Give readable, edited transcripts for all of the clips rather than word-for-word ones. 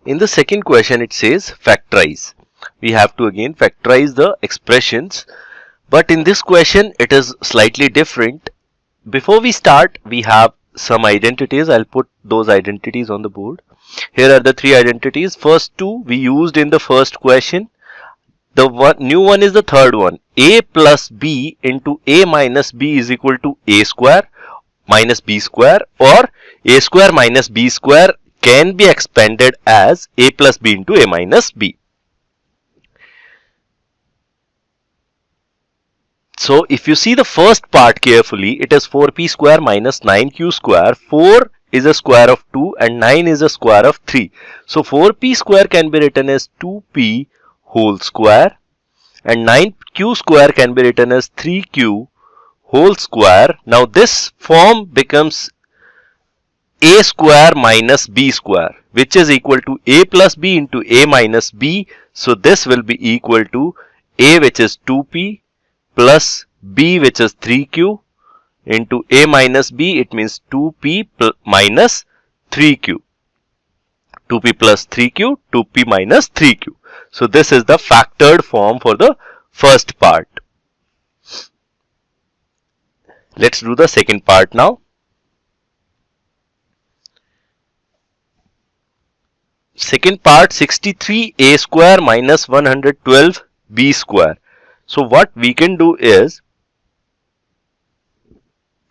In the second question it says factorize. We have to again factorize the expressions, but in this question it is slightly different. Before we start, we have some identities. I'll put those identities on the board. Here are the three identities. First two we used in the first question. The new one is the third one. A plus B into A minus B is equal to A square minus B square, or A square minus B square can be expanded as A plus B into A minus B. So if you see the first part carefully, it is 4p square minus 9q square. 4 is a square of 2 and 9 is a square of 3. So 4p square can be written as 2p whole square and 9q square can be written as 3q whole square. Now this form becomes a square minus b square, which is equal to a plus b into a minus b. So this will be equal to a, which is 2p, plus b, which is 3q, into a minus b. It means 2p minus 3q. 2p plus 3q, 2p minus 3q. So this is the factored form for the first part. Let's do the second part now. Second part, 63a square minus 112b square. So what we can do is,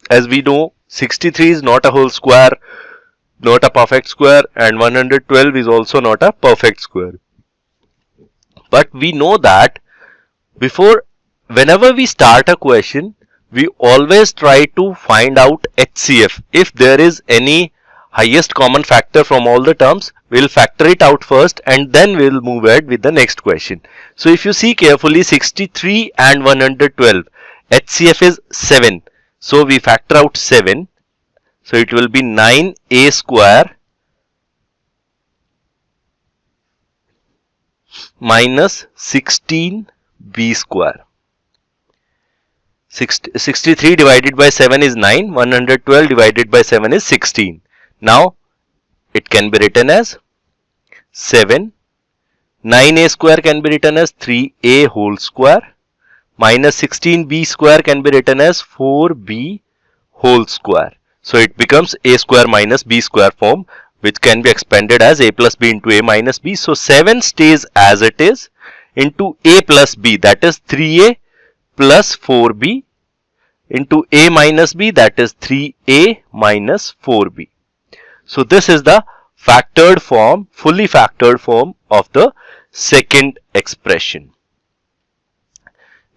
as we know, 63 is not a whole square, not a perfect square, and 112 is also not a perfect square. But we know that whenever we start a question, we always try to find out HCF. If there is any highest common factor from all the terms, we'll factor it out first and then we'll move ahead with the next question. So if you see carefully, 63 and 112, HCF is 7. So we factor out 7. So it will be 9a square minus 16b square. 63 divided by 7 is 9. 112 divided by 7 is 16. Now it can be written as 7. 9a square can be written as 3a whole square minus 16b square can be written as 4b whole square. So it becomes a square minus b square form, which can be expanded as a plus b into a minus b. So 7 stays as it is into a plus b, that is 3a plus 4b, into a minus b, that is 3a minus 4b. So this is the factored form, fully factored form of the second expression.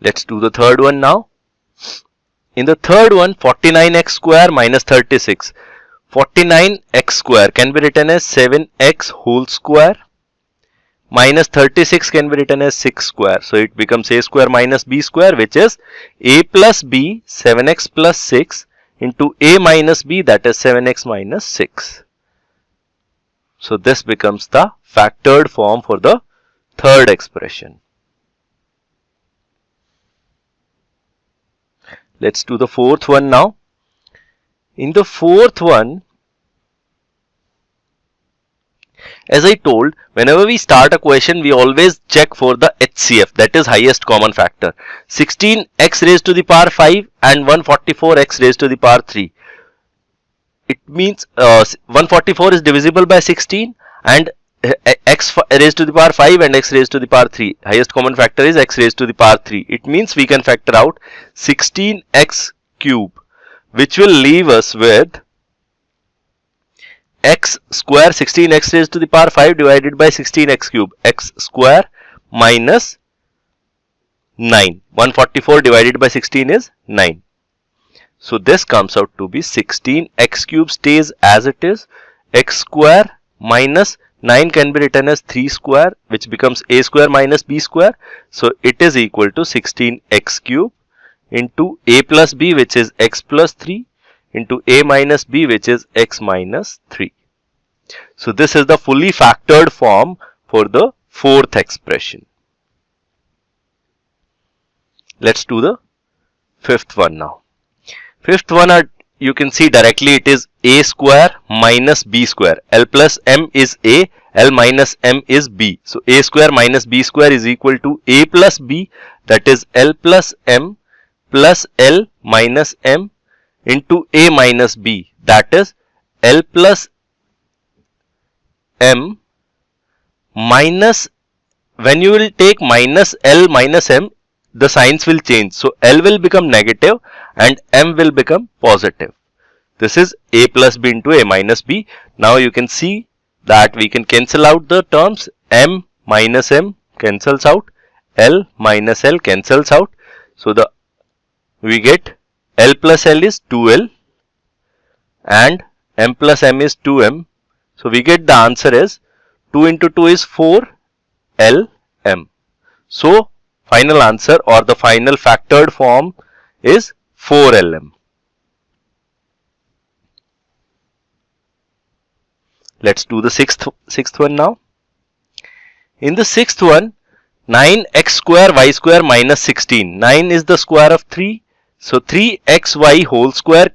Let's do the third one now. In the third one, 49x square minus 36. 49x square can be written as 7x whole square minus 36 can be written as 6 square. So it becomes a square minus b square, which is a plus b, 7x plus 6, into a minus b, that is 7x minus 6. So this becomes the factored form for the third expression. Let's do the fourth one now. In the fourth one, as I told, whenever we start a question, we always check for the HCF, that is highest common factor. 16x raised to the power 5 and 144x raised to the power 3. It means 144 is divisible by 16 and x raised to the power 5 and x raised to the power 3. Highest common factor is x raised to the power 3. It means we can factor out 16x cube, which will leave us with x square, 16x raised to the power 5 divided by 16x cube, x square minus 9. 144 divided by 16 is 9. So this comes out to be 16. X cube stays as it is. X square minus 9 can be written as 3 square, which becomes a square minus b square. So it is equal to 16x cube into a plus b, which is x plus 3, into a minus b, which is x minus 3. So this is the fully factored form for the fourth expression. Let's do the fifth one now. Fifth one, you can see directly it is a square minus b square. L plus m is a L minus M is B. So A square minus B square is equal to A plus B, that is L plus M plus L minus M into A minus B, that is L plus M minus, when you will take minus L minus M, the signs will change. So L will become negative and M will become positive. This is A plus B into A minus B. Now you can see that we can cancel out the terms. M minus M cancels out, L minus L cancels out. So we get L plus L is 2L and M plus M is 2M. So we get the answer is 2 into 2 is 4LM. So final answer or the final factored form is 4LM. Let's do the sixth one now. In the sixth one, 9x square y square minus 16. 9 is the square of 3. So 3xy whole square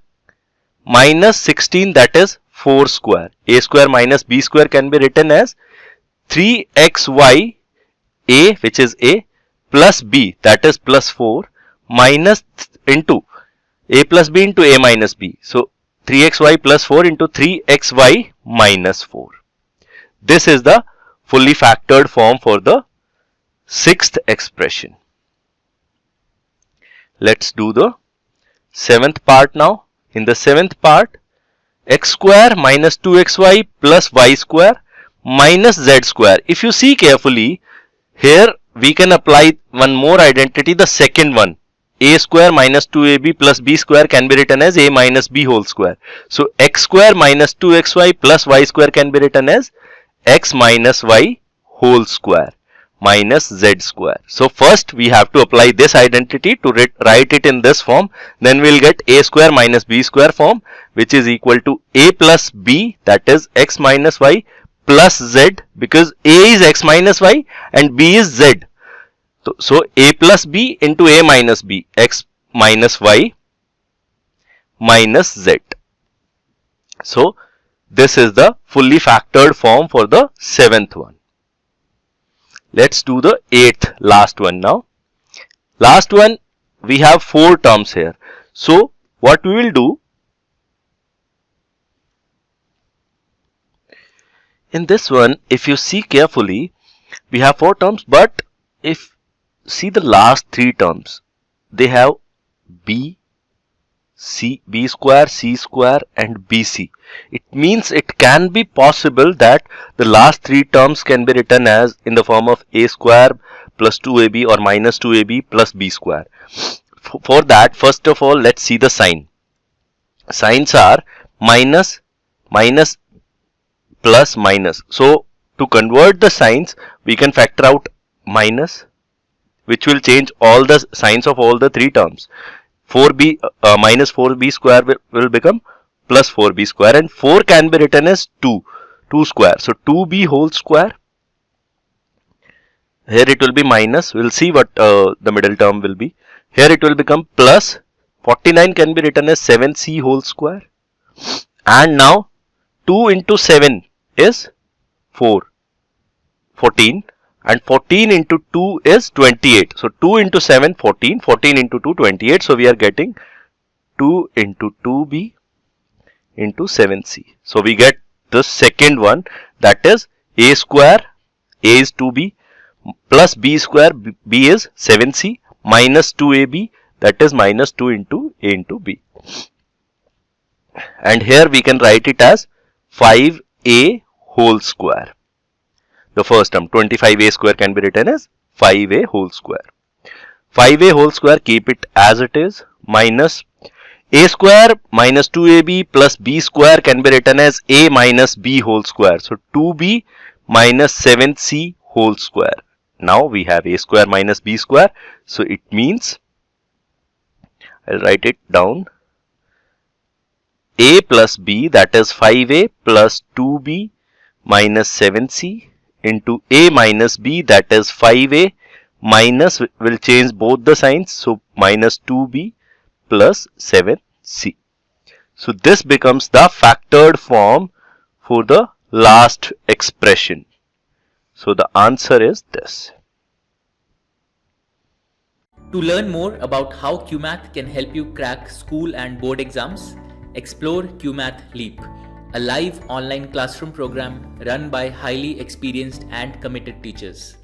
minus 16, that is 4 square. A square minus B square can be written as 3xy A, which is A, plus B, that is plus 4, minus into A plus B into A minus B. So 3xy plus 4 into 3xy minus 4. This is the fully factored form for the sixth expression. Let's do the seventh part now. In the seventh part, x square minus 2xy plus y square minus z square. If you see carefully, here we can apply one more identity, the second one. A square minus 2ab plus b square can be written as a minus b whole square. So x square minus 2xy plus y square can be written as x minus y whole square minus z square. So first we have to apply this identity to write it in this form. Then we will get a square minus b square form, which is equal to a plus b, that is x minus y plus z, because a is x minus y and b is z. So a plus b into a minus b, x minus y minus z. So this is the fully factored form for the seventh one. Let's do the eighth, last one now. Last one, we have 4 terms here. So what we will do, in this one, if you see carefully, we have 4 terms, but if see the last 3 terms, they have b, c, b square, c square and bc. It means it can be possible that the last 3 terms can be written as in the form of a square plus 2ab or minus 2ab plus b square. For that, first of all, let's see the sign. Signs are minus, minus, plus, minus. So to convert the signs, we can factor out minus, which will change all the signs of all the 3 terms. 4b minus 4b square will become plus 4b square, and 4 can be written as 2 square. So 2b whole square. Here it will be minus. We will see what the middle term will be. Here it will become plus. 49 can be written as 7c whole square. And now 2 into 7 is 14. And 14 into 2 is 28. So 2 into 7, 14. 14 into 2, 28. So we are getting 2 into 2b into 7c. So we get the second one, that is a square, a is 2b, plus b square, b is 7c, minus 2ab, that is minus 2 into a into b. And here we can write it as 5a whole square. The first term, 25a square, can be written as 5a whole square. 5a whole square, keep it as it is, minus a square minus 2ab plus b square can be written as a minus b whole square. So 2b minus 7c whole square. Now we have a square minus b square. So it means, I'll write it down, a plus b, that is 5a plus 2b minus 7c into a minus b, that is 5a minus, will change both the signs, so minus 2b plus 7c. So this becomes the factored form for the last expression. So the answer is this. To learn more about how QMath can help you crack school and board exams, explore QMath Leap, a live online classroom program run by highly experienced and committed teachers.